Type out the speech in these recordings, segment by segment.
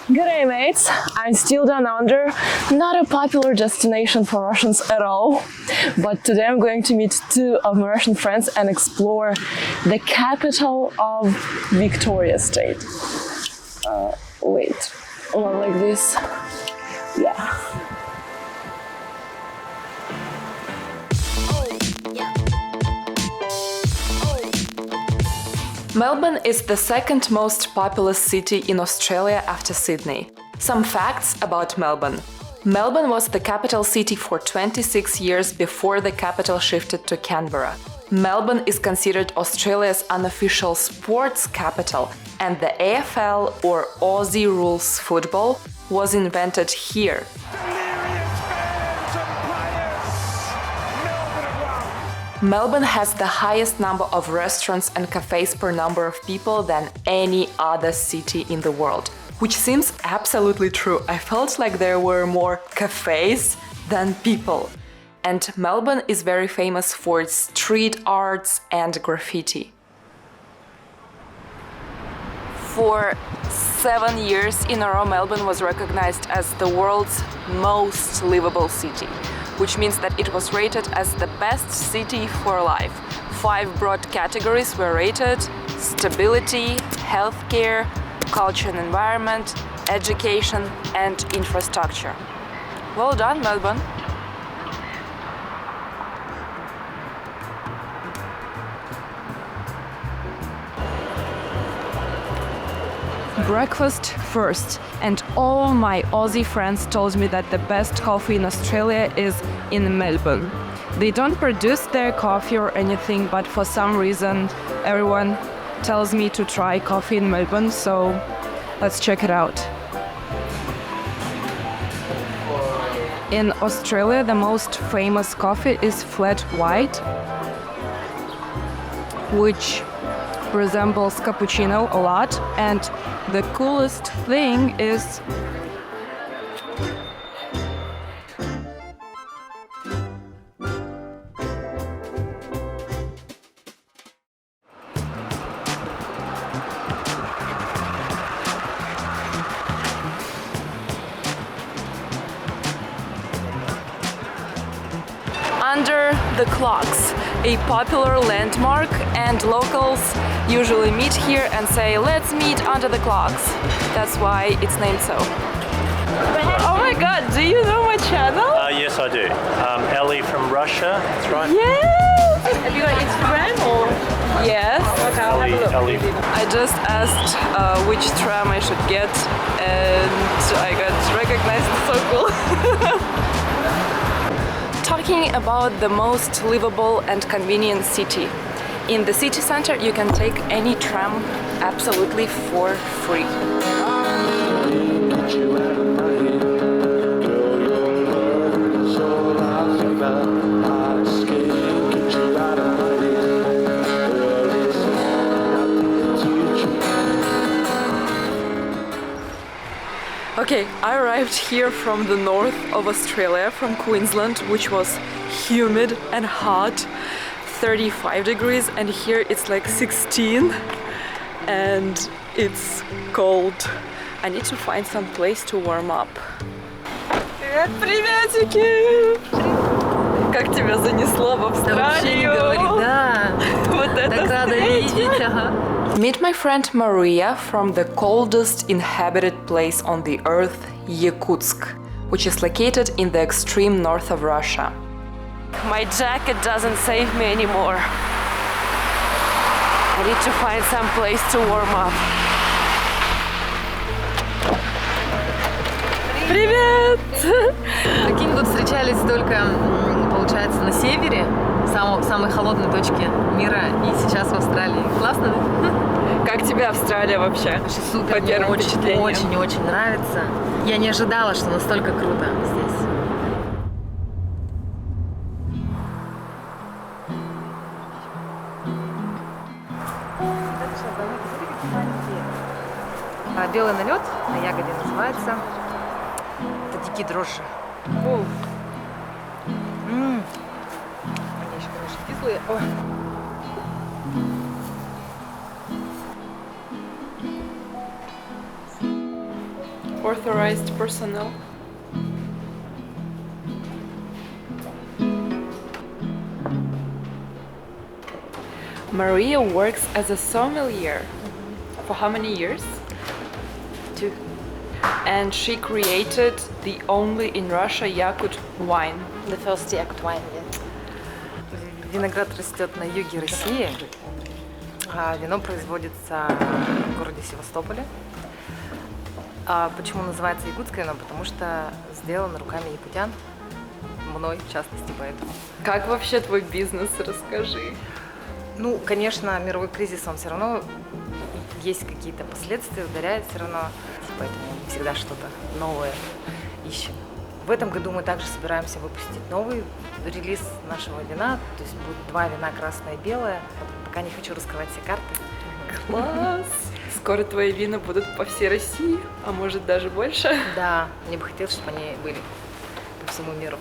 G'day mates, I'm still down under, not a popular destination for Russians at all, but today I'm going to meet two of my Russian friends and explore the capital of Victoria State. Wait, or like this, yeah. Melbourne is the second most populous city in Australia after Sydney. Some facts about Melbourne. Melbourne was the capital city for 26 years before the capital shifted to Canberra. Melbourne is considered Australia's unofficial sports capital, and the AFL, or Aussie Rules Football, was invented here. Melbourne has the highest number of restaurants and cafes per number of people than any other city in the world, which seems absolutely true. I felt like there were more cafes than people. And Melbourne is very famous for its street arts and graffiti. For 7 years in a row, Melbourne was recognized as the world's most livable city, which means that it was rated as the best city for life. 5 broad categories were rated: stability, healthcare, culture and environment, education, and infrastructure. Well done, Melbourne! Breakfast first, and all my Aussie friends told me that the best coffee in Australia is in Melbourne. They don't produce their coffee or anything, but for some reason everyone tells me to try coffee in Melbourne, so let's check it out. In Australia, the most famous coffee is flat white, which resembles cappuccino a lot, and the coolest thing is under the clocks, a popular landmark, and locals usually meet here and say, "Let's meet under the clocks." That's why it's named so. Oh my god, do you know my channel? Yes, I do. Ellie from Russia, that's right. Yes! Have you got Instagram or? Yes. Okay, I'll have a look. Ellie. I just asked which tram I should get, and I got recognized. So cool. Talking about the most livable and convenient city. In the city center, you can take any tram absolutely for free. Okay, I arrived here from the north of Australia, from Queensland, which was humid and hot, 35 degrees, and here it's like 16 and it's cold. I need to find some place to warm up. Привет, приветики! Как тебя занесло в Австралию? Да вообще не говори, да. Вот это Так рада видеть, ага. Meet my friend Maria from the coldest inhabited place on the earth, Yakutsk, which is located in the extreme north of Russia. My jacket doesn't save me anymore. I need to find some place to warm up. Привет! Прикинь, мы тут встречались только, получается, на севере, в самой холодной точке мира, и сейчас в Австралии. Классно, да? Как тебе Австралия вообще? Вообще супер, По мне первым впечатлениям. очень нравится. Я не ожидала, что настолько круто здесь. Белый налет на ягоде называется. Это дикие дрожжи. Они еще, конечно, кислые. Ой. unauthorized personnel. Maria works as a sommelier. For how many years? 2. And she created the only in Russia Yakut wine. The first Yakut wine, yeah. Виноград растет на юге России, а вино производится в городе Севастополе. А почему называется якутское вино? Потому что сделано руками якутян, мной в частности, поэтому. Как вообще твой бизнес? Расскажи. Ну, конечно, мировой кризис, он все равно есть какие-то последствия, ударяет все равно, поэтому мы всегда что-то новое ищем. В этом году мы также собираемся выпустить новый релиз нашего вина, то есть будет 2 вина, красное и белое. Пока не хочу раскрывать все карты. Класс! Скоро твои вина будут по всей России, а может даже больше. Да, мне бы хотелось, чтобы они были по всему миру.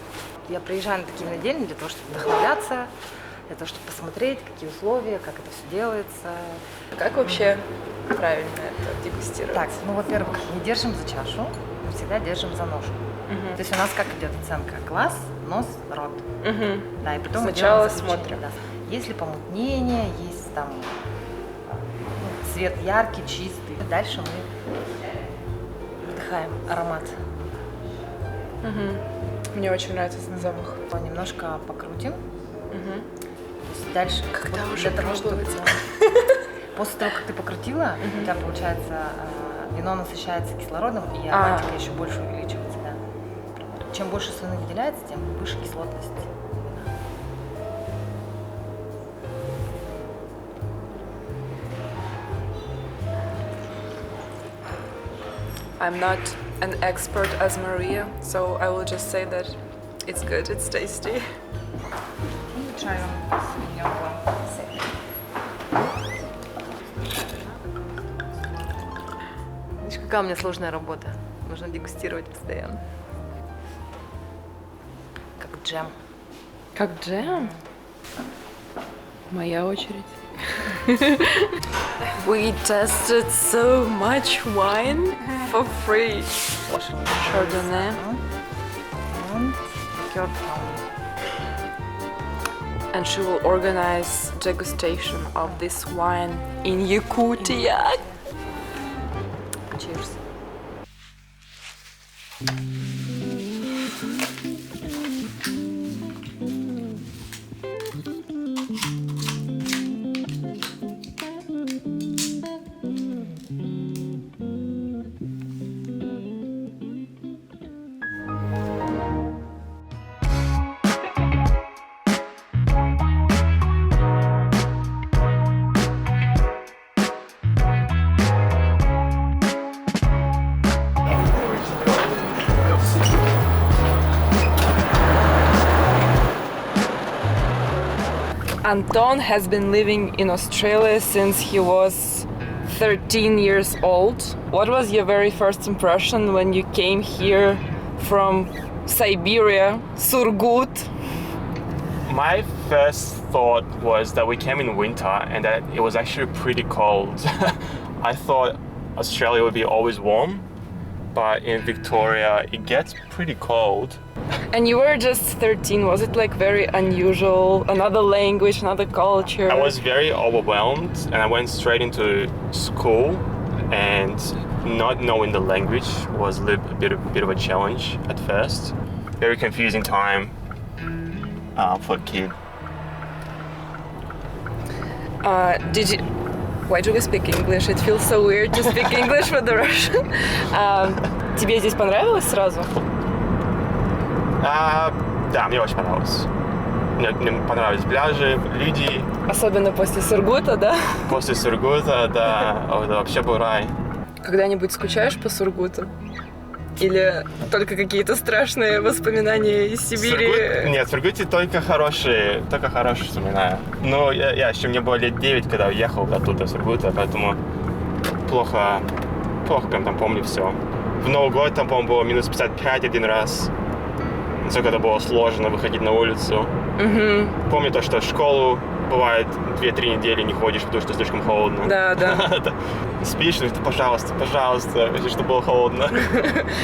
Я приезжаю на такие недели для того, чтобы вдохновляться, для того, чтобы посмотреть, какие условия, как это все делается. Как вообще правильно это дегустировать? Так, ну, во-первых, не держим за чашу, мы всегда держим за ножку. То есть у нас как идет оценка? Глаз, нос, рот. Да, и потом сначала мы делаем заключение, смотрим. да. Есть ли помутнение, есть там цвет яркий, чистый. Дальше мы вдыхаем аромат. Мне очень нравится этот запах. Немножко покрутим. То есть дальше, Когда вот уже для того, чтобы пробовать? после того, как ты покрутила, у тебя получается вино насыщается кислородом, и ароматика еще больше увеличивается. Да. Чем больше слюны выделяется, тем выше кислотность вина. I'm not an expert as Maria, so I will just say that it's good, it's tasty. Try Видишь, какая у меня сложная работа. Нужно дегустировать постоянно. Как джем. Как джем? Моя очередь. We tasted so much wine for free. Chardonnay. And liqueur from. And she will organize degustation of this wine in Yakutia. Cheers. Anton has been living in Australia since he was 13 years old. What was your very first impression when you came here from Siberia, Surgut? My first thought was that we came in winter and that it was actually pretty cold. I thought Australia would be always warm, but in Victoria it gets pretty cold. And you were just 13. Was it like very unusual? Another language, another culture? I was very overwhelmed and I went straight into school, and not knowing the language was a bit of a challenge at first. Very confusing time for a kid. Why do we speak English? It feels so weird to speak English with the Russian. Тебе здесь понравилось сразу? Да, мне очень понравилось. Мне понравились пляжи, люди. Особенно после Сургута, да? После Сургута, да, это вообще был рай. Когда-нибудь скучаешь по Сургуту? Или только какие-то страшные воспоминания из Сибири? Нет, в Сургуте только хорошие вспоминаю. Но я еще мне было лет 9, когда уехал оттуда, в Сургута, поэтому плохо прям там помню все. В Новый год там, по-моему, было минус 55 один раз. Насколько это было сложно выходить на улицу. Помню то, что в школу бывает 2-3 недели не ходишь, потому что слишком холодно. Да, да. Спишь, ну, пожалуйста, чтобы было холодно.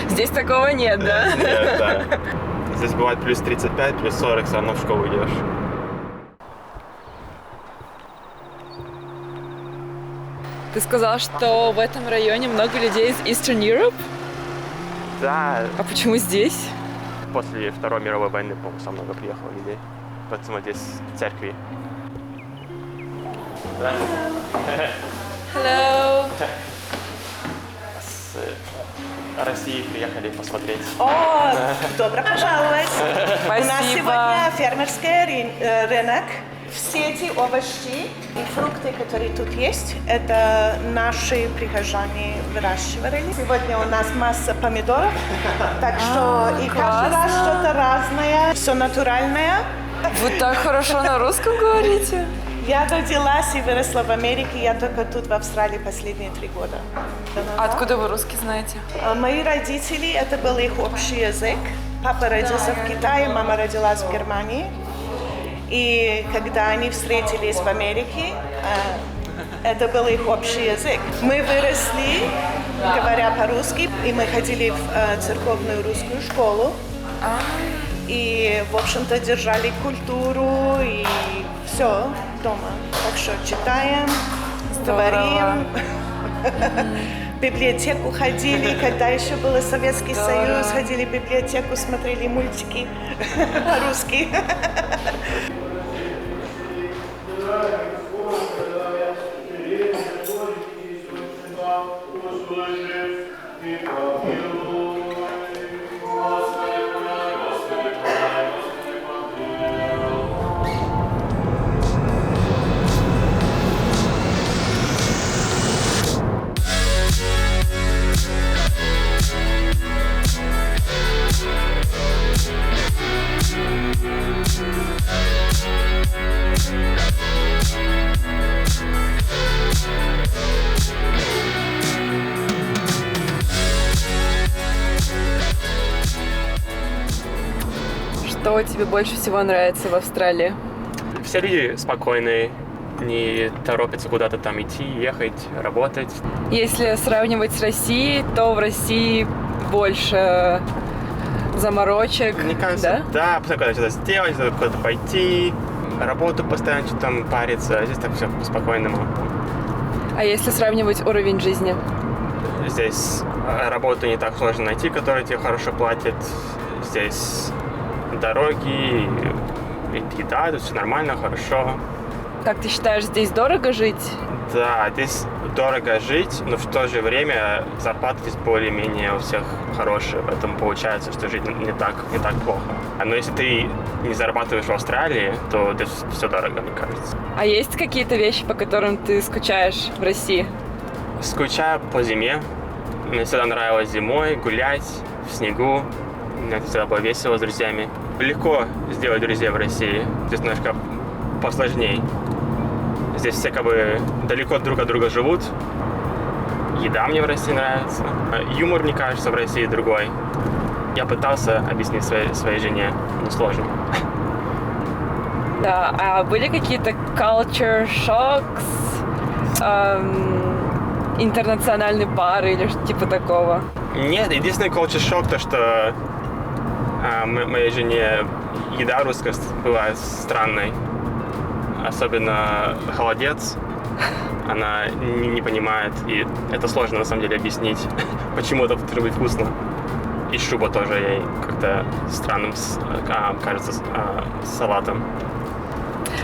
Здесь такого нет, да? Нет, да. Здесь бывает плюс 35, плюс 40, все равно в школу идешь. Ты сказал, что в этом районе много людей из Eastern Europe? Да. А почему здесь? После Второй мировой войны, по-моему, самое много приехало людей. Поэтому здесь церкви. Hello. С России приехали посмотреть. О, добро пожаловать! У нас Спасибо. сегодня фермерский рынок. Все эти овощи и фрукты, которые тут есть, это наши прихожане выращивали. Сегодня у нас масса помидоров, так что и каждый раз что-то разное, все натуральное. Вы так хорошо на русском говорите? Я родилась и выросла в Америке, я только тут в Австралии последние 3 года. Откуда вы русский знаете? Мои родители, это был их общий язык. Папа родился в Китае, мама родилась в Германии. И когда они встретились в Америке, это был их общий язык. Мы выросли, говоря по-русски, и мы ходили в церковную русскую школу. И, в общем-то, держали культуру и все дома. Так что читаем, говорим. В библиотеку ходили, когда еще был Советский Союз, ходили в библиотеку, смотрели мультики по-русски. Что тебе больше всего нравится в Австралии? Все люди спокойные, не торопятся куда-то там идти, ехать, работать. Если сравнивать с Россией, то в России больше заморочек, Мне кажется, да, постоянно куда-то что-то сделать, куда-то пойти, работу постоянно что-то там париться, а здесь так все по-спокойному. А если сравнивать уровень жизни? Здесь работу не так сложно найти, которая тебе хорошо платит. Здесь дороги, еда, тут все нормально, хорошо. Как ты считаешь, здесь дорого жить? Да, здесь дорого жить, но в то же время зарплаты здесь более-менее у всех хорошие, поэтому получается, что жить не так плохо. Но если ты не зарабатываешь в Австралии, то здесь все дорого, мне кажется. А есть какие-то вещи, по которым ты скучаешь в России? Скучаю по зиме. Мне всегда нравилось зимой гулять в снегу. Мне всегда было весело с друзьями. Легко сделать друзей в России. Здесь немножко посложнее. Здесь все как бы далеко друг от друга живут. Еда мне в России нравится. Юмор, мне кажется, в России другой. Я пытался объяснить своей жене, но сложно. Да, а были какие-то culture shocks, интернациональные пары или что-то типа такого? Нет, единственный culture shock то, что моей жене еда русская бывает странной. Особенно холодец. Она не понимает, и это сложно на самом деле объяснить, почему это должно быть вкусно. И шуба тоже ей как-то странным кажется салатом.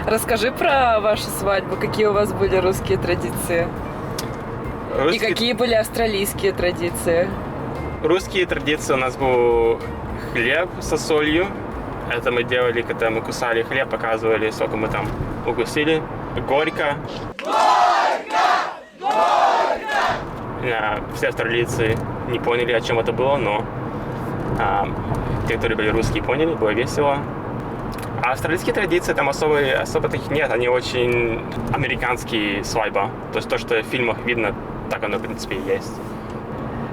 Расскажи про вашу свадьбу, какие у вас были русские традиции? И какие были австралийские традиции? Русские традиции у нас был хлеб со солью. Это мы делали, когда мы кусали хлеб, показывали, сколько мы там укусили. Горько. Все австралийцы не поняли, о чем это было, но те, которые были русские, поняли, было весело. А австралийские традиции там особо таких нет, они очень американские свадьба. То есть то, что в фильмах видно, так оно в принципе и есть.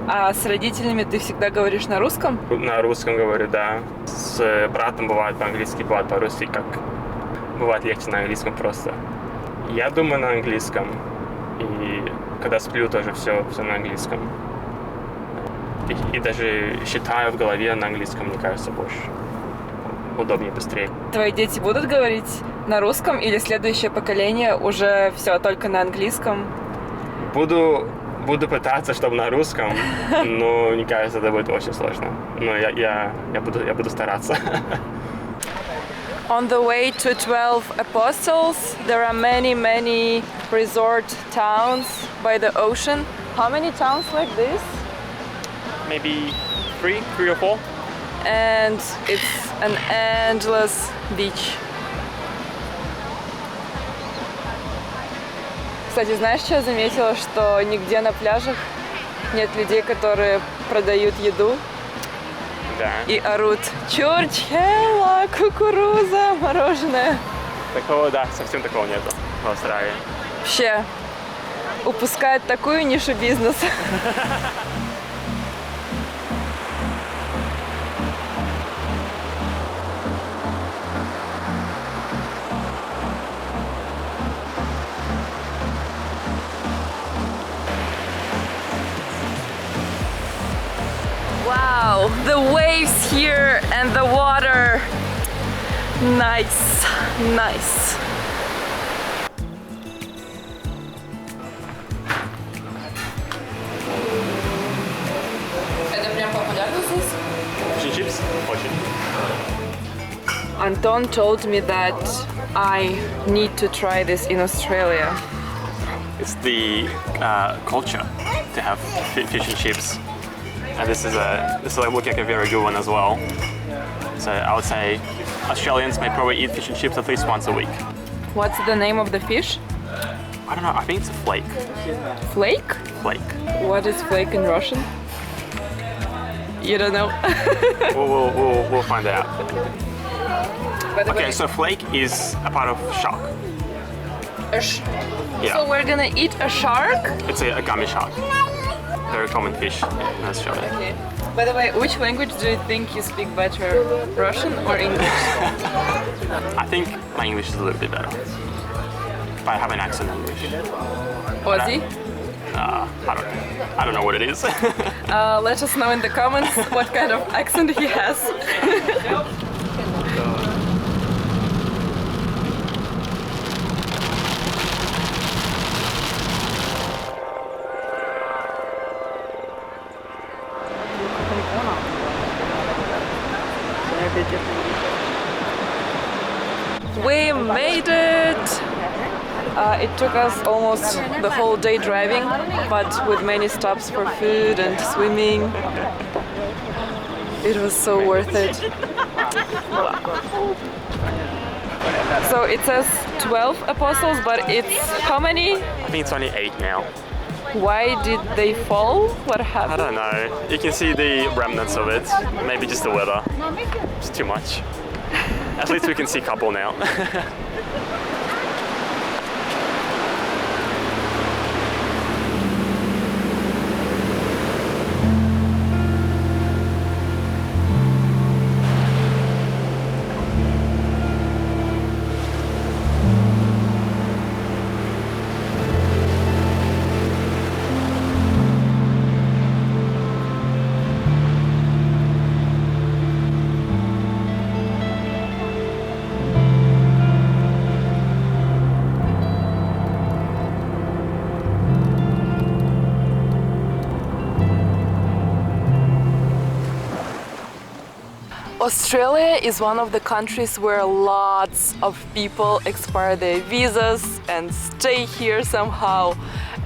А с родителями ты всегда говоришь на русском? На русском говорю, да. С братом бывает по-английски, бывает по-русски, как бывает легче на английском просто. Я думаю на английском. И когда сплю, тоже все на английском. И даже считаю в голове на английском, мне кажется, больше удобнее, быстрее. Твои дети будут говорить на русском или следующее поколение уже все только на английском? Буду пытаться, чтобы на русском, но мне кажется, это будет очень сложно. Но я буду стараться. On the way to 12 Apostles, there are many resort towns by the ocean. How many towns like this? Maybe three or four. And it's an endless beach. Кстати, знаешь, что я заметила? Что нигде на пляжах нет людей, которые продают еду. Да. И орут чурчхела, кукуруза, мороженое. Такого, да, совсем такого нету в Австралии. Вообще упускают такую нишу бизнеса. Wow, the waves here and the water. Nice. Это прям популярно здесь? Fish and chips? Очень. Anton told me that I need to try this in Australia. It's the culture to have fish and chips. And this is looking like a very good one as well. So I would say Australians may probably eat fish and chips at least once a week. What's the name of the fish? I don't know, I think it's a flake. Flake? Flake. What is flake in Russian? You don't know? We'll find out. Okay, so flake is a part of shark. Yeah. So we're gonna eat a shark? It's a gummy shark. Very common fish in Australia. Okay. By the way, which language do you think you speak better, Russian or English? I think my English is a little bit better. But I have an accent in English. Aussie? I don't know what it is. Let us know in the comments what kind of accent he has. We made it! It took us almost the whole day driving, but with many stops for food and swimming. It was so worth it. So it says 12 apostles, but it's how many? I think it's only 8 now. Why did they fall? What I happened? don't know. You can see the remnants of it. Maybe just the weather. It's too much. At least we can see a couple now. Australia is one of the countries where lots of people expire their visas and stay here somehow.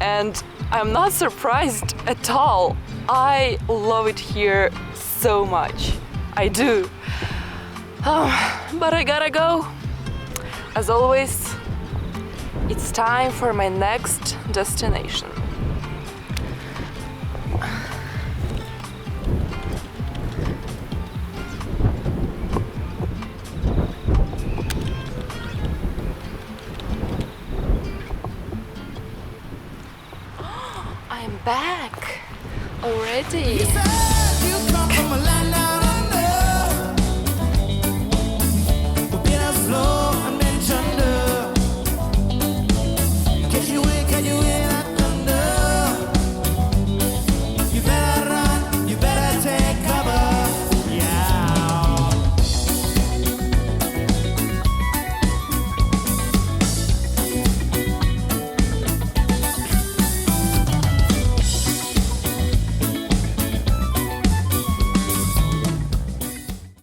And I'm not surprised at all. I love it here so much. I do. But I gotta go. As always, it's time for my next destination. I'm back already. If you